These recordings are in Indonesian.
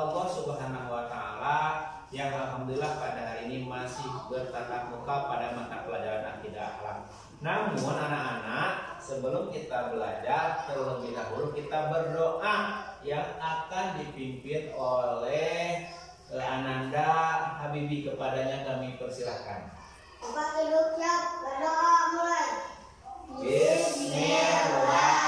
Allah Subhanahu wa taala yang alhamdulillah pada hari ini masih bertatap muka pada mata pelajaran akidah akhlak. Namun anak-anak, sebelum kita belajar terlebih dahulu kita berdoa yang akan dipimpin oleh Ananda Habibi. Kepadanya kami persilahkan. Bapak Ibu siap, berdoa mulai. Bismillah.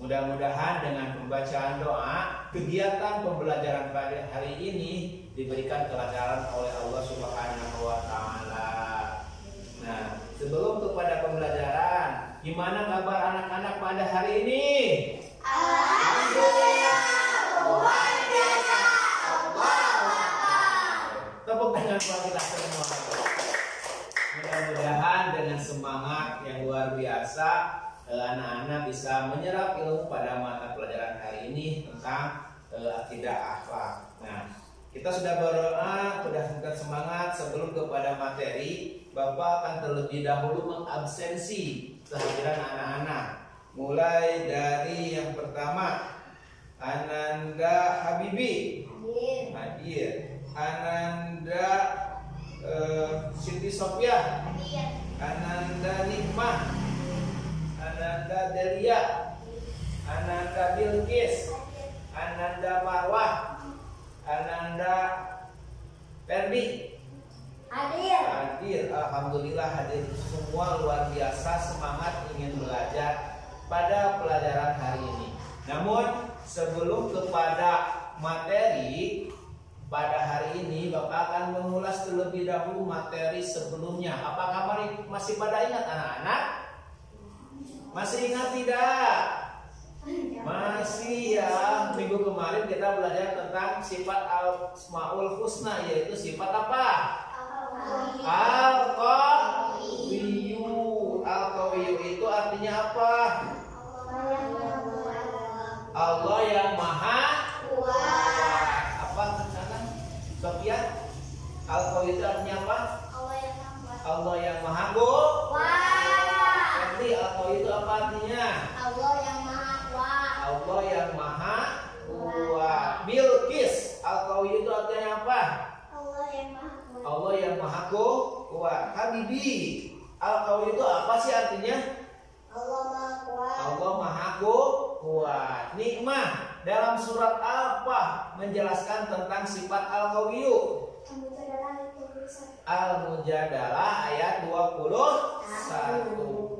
Mudah-mudahan dengan pembacaan doa, kegiatan pembelajaran pada hari ini diberikan kelancaran oleh Allah Subhanahu wa taala. Nah, sebelum kepada pembelajaran, gimana kabar anak-anak pada hari ini? Alhamdulillah, luar biasa. Tepuk tangan buat kita semua. Mudah-mudahan dengan semangat yang luar biasa anak-anak bisa menyerap ilmu pada mata pelajaran hari ini tentang akidah akhlak. Nah, kita sudah berdoa, sudah semangat. Sebelum kepada materi, Bapak akan terlebih dahulu mengabsensi kehadiran anak-anak. Mulai dari yang pertama, Ananda Habibi hadir, Ananda Siti Sofia, Ananda Nikmah, Ananda Delia, Ananda Bilqis, Ananda Marwah, Ananda Ferdi hadir. Alhamdulillah hadir semua, luar biasa semangat ingin belajar pada pelajaran hari ini. Namun sebelum kepada materi pada hari ini, Bapak akan mengulas terlebih dahulu materi sebelumnya. Apakah masih pada ingat anak-anak? Masih ingat tidak? Masih ya. Minggu kemarin kita belajar tentang sifat Al-Asmaul Husna, yaitu sifat apa? Al-Qawiyyu. Al-Qawiyyu itu artinya apa? Allah yang Maha Kuat. Apa katakan Sofia? Al-Qawiyyu itu artinya apa? Allah yang Maha Kuat. Al-Qawiyyu itu apa artinya? Allah yang Maha Kuat. Allah yang Maha Kuat. Bilqis, Al-Qawiyyu itu artinya apa? Allah yang Maha Kuat. Allah yang Maha Kuat. Habibi, Al-Qawiyyu itu apa sih artinya? Allah Maha Kuat. Allah Maha Kuat. Nikmah, dalam surat apa menjelaskan tentang sifat Al-Qawiyyu? Al-Mujadalah ayat 21.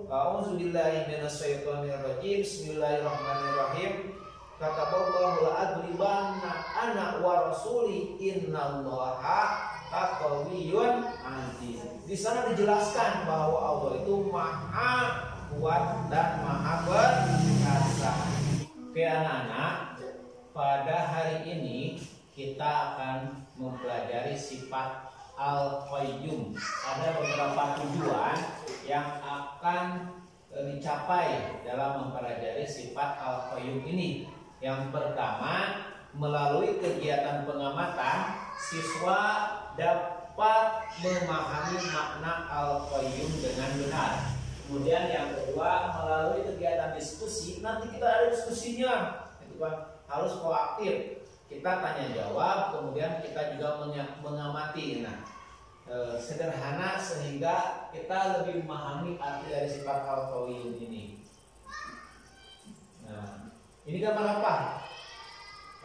A'udzubillahi minasyaitonirrajim. Bismillahirrahmanirrahim. Kataballahu la'adribanna ana wa rasuli innallaha laqawiyyun aziz. Di sana dijelaskan bahwa Allah itu Maha Kuat dan Maha Perkasa. Oke anak-anak, pada hari ini kita akan mempelajari sifat Al-Qayyum. Ada beberapa tujuan yang akan dicapai dalam mempelajari sifat Al-Qayyum ini. Yang pertama, melalui kegiatan pengamatan, siswa dapat memahami makna Al-Qayyum dengan benar. Kemudian yang kedua, melalui kegiatan diskusi, nanti kita ada diskusinya, itu kan harus proaktif. Kita tanya jawab, kemudian kita juga mengamati. Nah, sederhana sehingga kita lebih memahami arti dari sifat Al-Qawiyyun ini. Nah, ini gambar apa?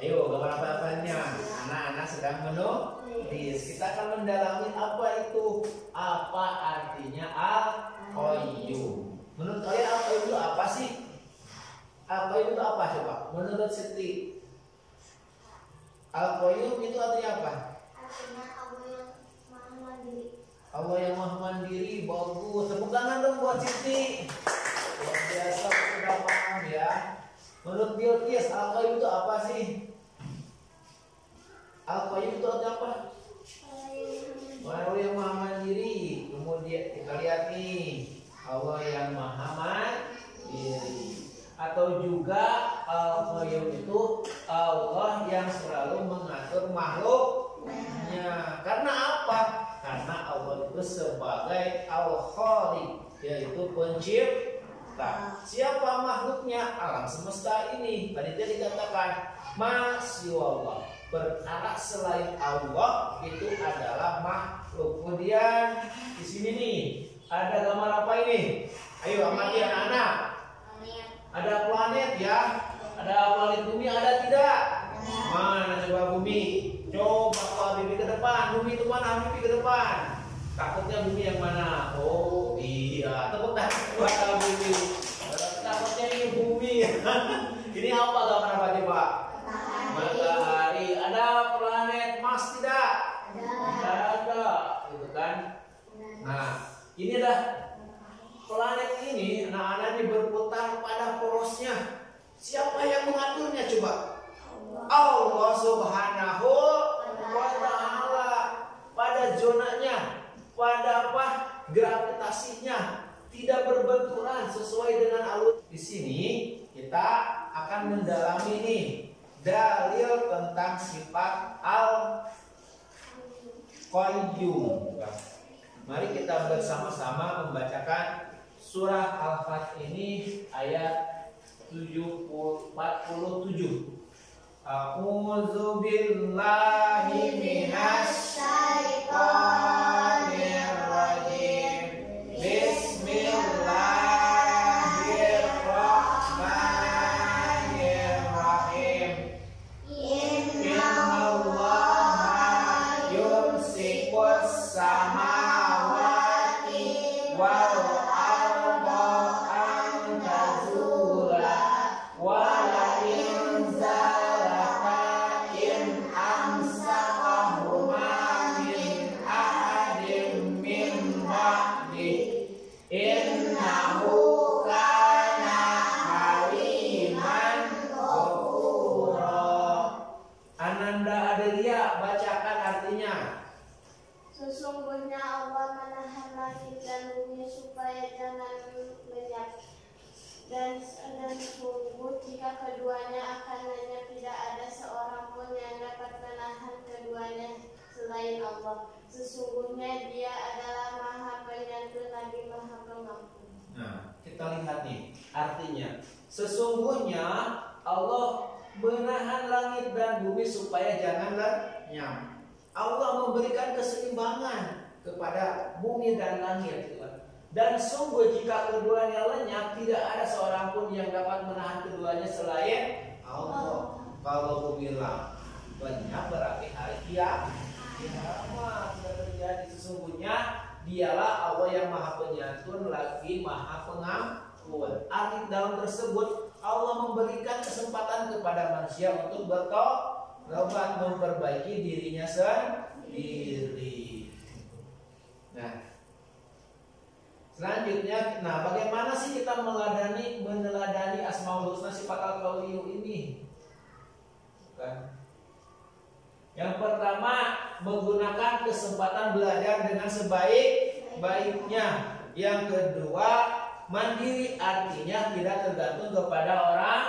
Ayo, gambar apa-apanya? Anak-anak sedang menulis. Kita akan mendalami apa itu, apa artinya Al-Qayyum. Menurut kalian Al-Qayyum itu apa sih? Al-Qayyum itu apa coba? Menurut Siti, Al-Qayyum itu artinya apa? Artinya Allah yang Maha Mandiri. Allah yang Maha Mandiri. Bagus. Tepuk tangan dong buat Siti. Luar biasa sudah paham ya. Menurut Bilqis, Al-Qayyum itu apa sih? Al-Qayyum itu artinya apa? Allah yang maha mandiri. Kemudian kita lihat nih, Allah yang maha mandiri. Atau juga Al-Qayyum itu Allah yang selalu mengatur makhluknya. Karena apa? Karena Allah itu sebagai Al-Khaliq, yaitu pencipta. Siapa makhluknya? Alam semesta ini. Tadi dikatakan Masyiwallah, perkara selain Allah itu adalah makhluk. Kemudian di sini nih ada gambar apa ini? Ayo amati anak-anak. Ada planet ya? Ada planet bumi ada tidak? Mana coba bumi? Coba Pak Bibi ke depan. Bumi itu mana? Bibi ke depan. Takutnya bumi yang mana? Oh iya, tepuk tangan buat Bibi. Takutnya ini bumi. Ini apa gambar apa coba? Matahari. Ada planet Mars tidak? Ada, gitu kan? Nah, ini dah planet ini, anak-anak ini berputar pada porosnya. Siapa yang mengaturnya coba? Allah Subhanahu wa Ta'ala. Pada zonanya, pada apa? Gravitasinya tidak berbenturan sesuai dengan alur. Di sini kita akan mendalami nih dalil tentang sifat Al-Qayyum. Mari kita bersama-sama membacakan surah Al-Fatih ini ayat 47. A'udzu billahi minasy syaithanir rajim. Bismillahirrahmanirrahim. Innallaha yumsikus samawati wal arda an tazula wa la in zalata in amsakahuma min ahadin min ba'di innahu kana haliman ghafura. Ananda Adelia, bacakan artinya. Sesungguhnya Allah menahan langit dan bumi supaya jangan lenyap. Dan sungguh jika keduanya akan lenyap, tidak ada seorang pun yang dapat menahan keduanya selain Allah. Sesungguhnya Dia adalah Maha Penyantun lagi Maha Pengampun. Nah, kita lihat nih artinya. Sesungguhnya Allah menahan langit dan bumi supaya jangan lenyap. Allah memberikan keseimbangan kepada bumi dan langit. Dan sungguh jika keduanya lenyap, tidak ada seorang pun yang dapat menahan keduanya selain Allah. Kalau bumi lenyap berarti hari kiamat sudah terjadi. Sesungguhnya Dialah Allah yang Maha Penyantun lagi Maha Pengampun. Arti dalam tersebut Allah memberikan kesempatan kepada manusia untuk bertobat, memperbaiki dirinya sendiri. Nah, selanjutnya, bagaimana sih kita meneladani Asmaul Husna sifat Al-Qawiyu ini? Bukan. Yang pertama, menggunakan kesempatan belajar dengan sebaik-baiknya. Yang kedua, mandiri, artinya tidak tergantung kepada orang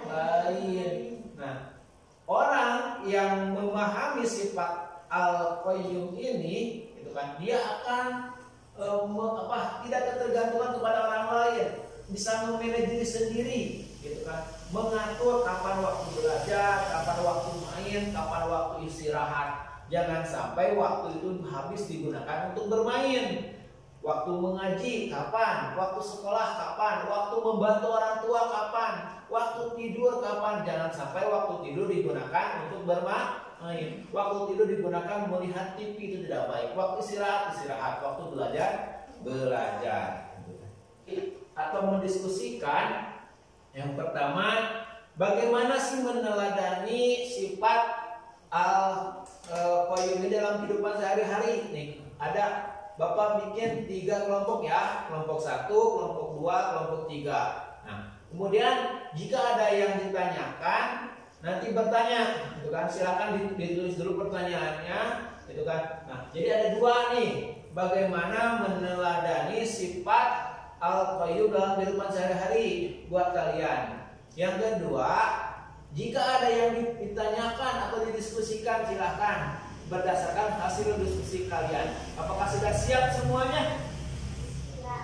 lain. Nah, orang yang memahami sifat Al-Qayyum ini, itu kan, dia akan tidak ketergantungan kepada orang lain, bisa memanage diri sendiri, gitu kan, mengatur kapan waktu belajar, kapan waktu main, kapan waktu istirahat. Jangan sampai waktu itu habis digunakan untuk bermain. Waktu mengaji kapan, waktu sekolah kapan, waktu membantu orang tua kapan, waktu tidur kapan. Jangan sampai waktu tidur digunakan untuk bermain. Waktu tidur digunakan melihat TV, itu tidak baik. Waktu istirahat, waktu belajar. Atau mendiskusikan. Yang pertama, bagaimana sih meneladani sifat Al-Qayyum dalam kehidupan sehari-hari? Nih, ada Bapak bikin 3 kelompok ya, kelompok 1, kelompok 2, kelompok 3. Nah, kemudian jika ada yang ditanyakan nanti bertanya, gitu kan? Silakan ditulis dulu pertanyaannya, gitu kan? Nah, jadi ada dua nih, bagaimana meneladani sifat al-qayyum dalam kehidupan sehari-hari buat kalian. Yang kedua, jika ada yang ditanyakan atau didiskusikan, silakan berdasarkan hasil diskusi kalian. Apakah sudah siap semuanya?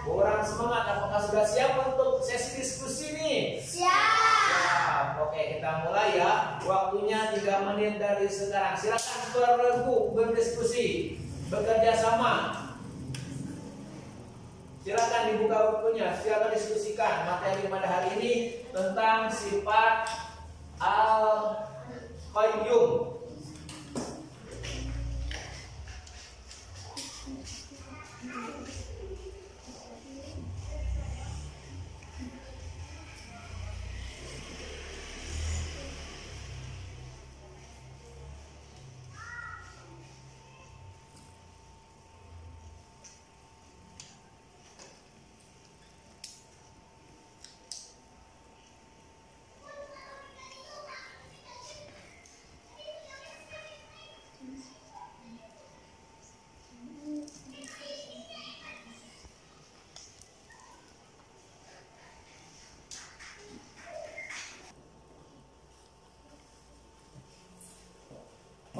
Kurang semangat, apakah sudah siap untuk sesi diskusi nih? Siap. Oke, kita mulai ya. Waktunya 3 menit dari sekarang. Silakan berlembu, berdiskusi, bekerja sama. Silakan dibuka bukunya, silakan diskusikan materi pada hari ini tentang sifat al-qayyum.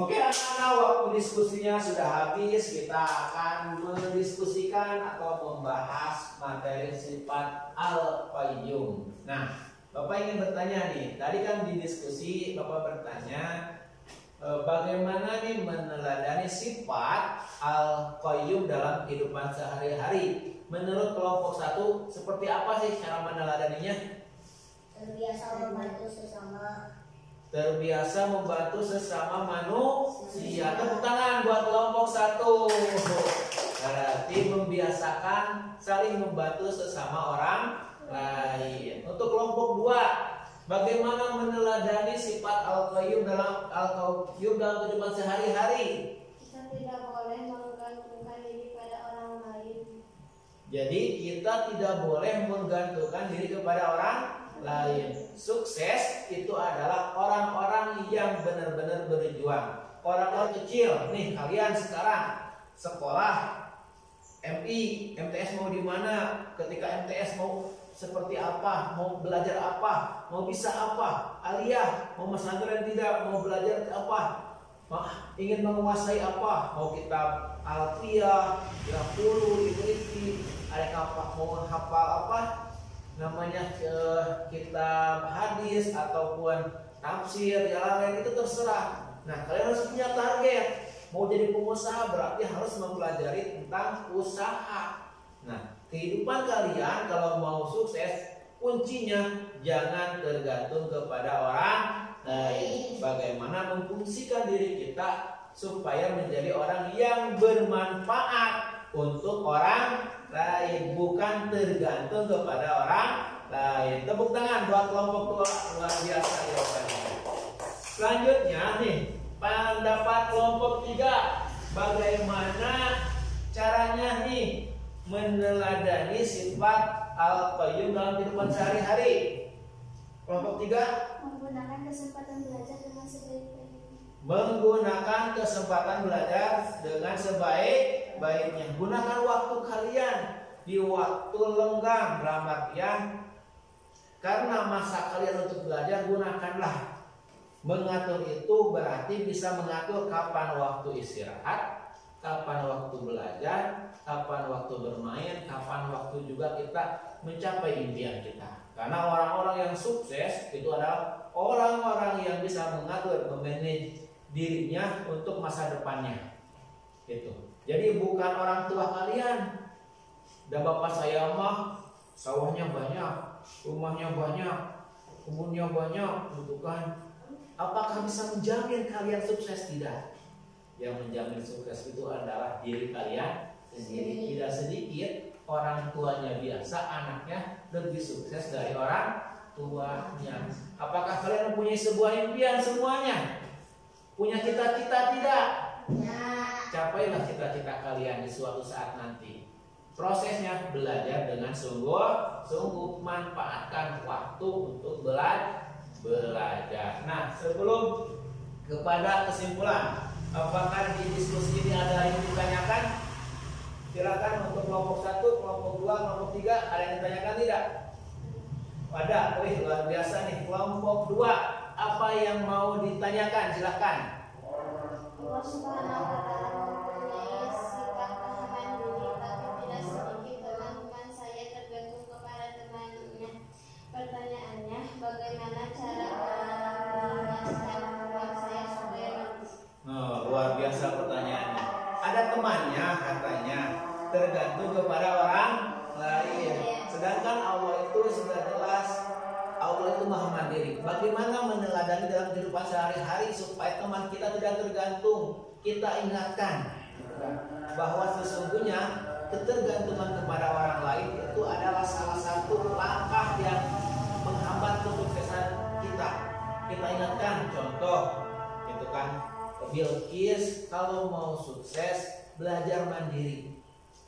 Oke anak-anak, waktu diskusinya sudah habis. Kita akan mendiskusikan atau membahas materi sifat al-qayyum. Nah, Bapak ingin bertanya nih. Tadi kan di diskusi Bapak bertanya bagaimana nih meneladani sifat al-qayyum dalam kehidupan sehari-hari. Menurut kelompok 1, seperti apa sih cara meneladaninya? Terbiasa membantu sesama manusia. Tepuk tangan buat kelompok 1. Berarti membiasakan saling membantu sesama orang lain. Untuk kelompok 2, bagaimana meneladani sifat al-qayyum dalam kehidupan sehari-hari? Kita tidak boleh menggantungkan diri pada orang lain. Jadi kita tidak boleh menggantungkan diri kepada orang lain. Sukses itu adalah orang-orang yang benar-benar berjuang. Orang-orang kecil, nih kalian sekarang sekolah MI, MTS mau di mana? Ketika MTS mau seperti apa? Mau belajar apa? Mau bisa apa? Aliyah, mau pesantren tidak? Mau belajar apa? Ingin menguasai apa? Mau kitab Alfiyah, Grafulu, Ibriti, ada apa? Mau hafal apa? Namanya kitab hadis ataupun tafsir, yang lain itu terserah. Nah, kalian harus punya target. Mau jadi pengusaha berarti harus mempelajari tentang usaha. Nah, kehidupan kalian kalau mau sukses, kuncinya jangan tergantung kepada orang lain. Bagaimana memfungsikan diri kita supaya menjadi orang yang bermanfaat untuk orang lain, bukan tergantung kepada orang lain. Tepuk tangan buat kelompok 2, luar biasa jawabannya. Selanjutnya nih, pendapat kelompok 3, bagaimana caranya nih meneladani sifat al-qayyum dalam kehidupan sehari-hari? Kelompok 3, menggunakan kesempatan belajar dengan sebaik-baiknya. Menggunakan kesempatan belajar dengan sebaik-baiknya. Gunakan waktu kalian di waktu lenggang, dalam artian karena masa kalian untuk belajar, gunakanlah. Mengatur itu berarti bisa mengatur kapan waktu istirahat, kapan waktu belajar, kapan waktu bermain, kapan waktu juga kita mencapai impian kita. Karena orang-orang yang sukses itu adalah orang-orang yang bisa mengatur, memanage dirinya untuk masa depannya. Gitu. Jadi bukan orang tua kalian. Dan bapak saya mah sawahnya banyak, rumahnya banyak, kebunnya banyak, gitu kan. Apakah bisa menjamin kalian sukses? Tidak. Yang menjamin sukses itu adalah diri kalian sendiri. Tidak sedikit orang tuanya biasa, anaknya lebih sukses dari orang tuanya. Apakah kalian mempunyai sebuah impian semuanya? Punya cita-cita tidak? Ya. Capailah cita-cita kalian di suatu saat nanti. prosesnya belajar dengan sungguh manfaatkan waktu untuk belajar. Nah, sebelum kepada kesimpulan, apakah di diskusi ini ada yang ditanyakan? Silakan untuk kelompok 1, kelompok 2, kelompok 3, ada yang ditanyakan tidak? Ada, wih luar biasa nih. Kelompok 2, apa yang mau ditanyakan? Silakan. Allah Subhanahu wa Ta'ala mempunyai sifat maha mandiri, tapi tidak sedikit teman-teman saya tergantung kepada temannya. Pertanyaannya, bagaimana cara menjelaskan teman saya supaya Luar biasa pertanyaannya. Ada temannya katanya, tergantung kepada orang lain. Sedangkan Allah itu sudah jelas, Allah itu maha mandiri. Bagaimana meneladani dalam kehidupan sehari-hari supaya teman kita tidak tergantung? Kita ingatkan bahwa sesungguhnya ketergantungan kepada orang lain itu adalah salah satu langkah yang menghambat kesuksesan kita. Kita ingatkan contoh, itu kan Bilqis kalau mau sukses belajar mandiri.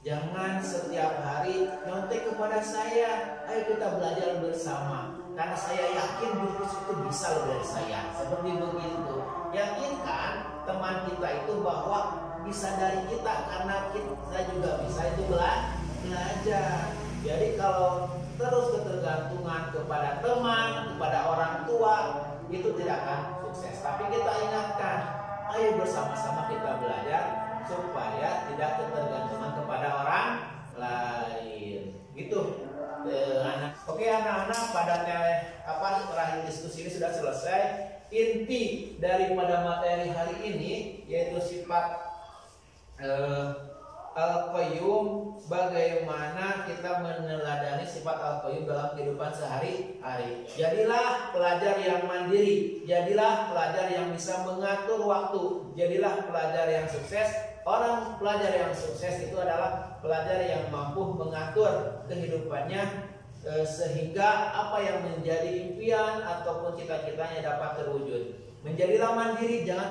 Jangan setiap hari nyontek kepada saya, ayo kita belajar bersama. Karena saya yakin Bilqis itu bisa lebih dari saya. Seperti begitu. Yakinkan teman kita itu bahwa bisa dari kita, karena kita juga bisa itu belajar. Jadi kalau terus ketergantungan kepada teman, kepada orang tua, itu tidak akan sukses. Tapi kita ingatkan, ayo bersama-sama kita belajar supaya tidak ketergantungan kepada orang lain. Gitu. Oke anak-anak, pada terakhir diskusi ini sudah selesai. Inti daripada materi hari ini yaitu sifat Al-Qayyum, bagaimana kita meneladani sifat Al-Qayyum dalam kehidupan sehari-hari. Jadilah pelajar yang mandiri, jadilah pelajar yang bisa mengatur waktu, jadilah pelajar yang sukses. Orang pelajar yang sukses itu adalah pelajar yang mampu mengatur kehidupannya sehingga apa yang menjadi impian ataupun cita-citanya dapat terwujud. Menjadilah mandiri, jangan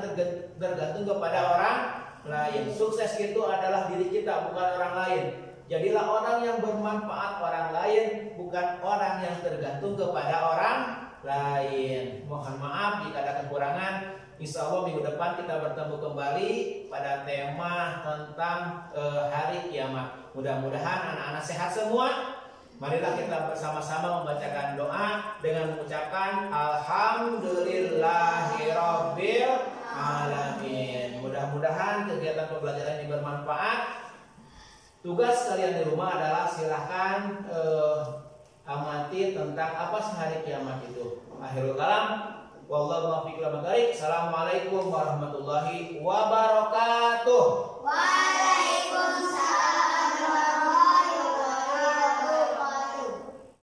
tergantung kepada orang lain. Sukses itu adalah diri kita, bukan orang lain. Jadilah orang yang bermanfaat orang lain, bukan orang yang tergantung kepada orang lain. Mohon maaf jika ada kekurangan. Insya Allah minggu depan kita bertemu kembali pada tema tentang hari kiamat. Mudah-mudahan anak-anak sehat semua. Marilah kita bersama-sama membacakan doa dengan mengucapkan Alhamdulillahirabbil alamin. Mudah-mudahan kegiatan pembelajaran ini bermanfaat. Tugas kalian di rumah adalah silahkan amati tentang apa sih hari kiamat itu. Akhirul kalam, wallahu muwaffiq ila aqwamit thoriq. Assalamualaikum warahmatullahi wabarakatuh.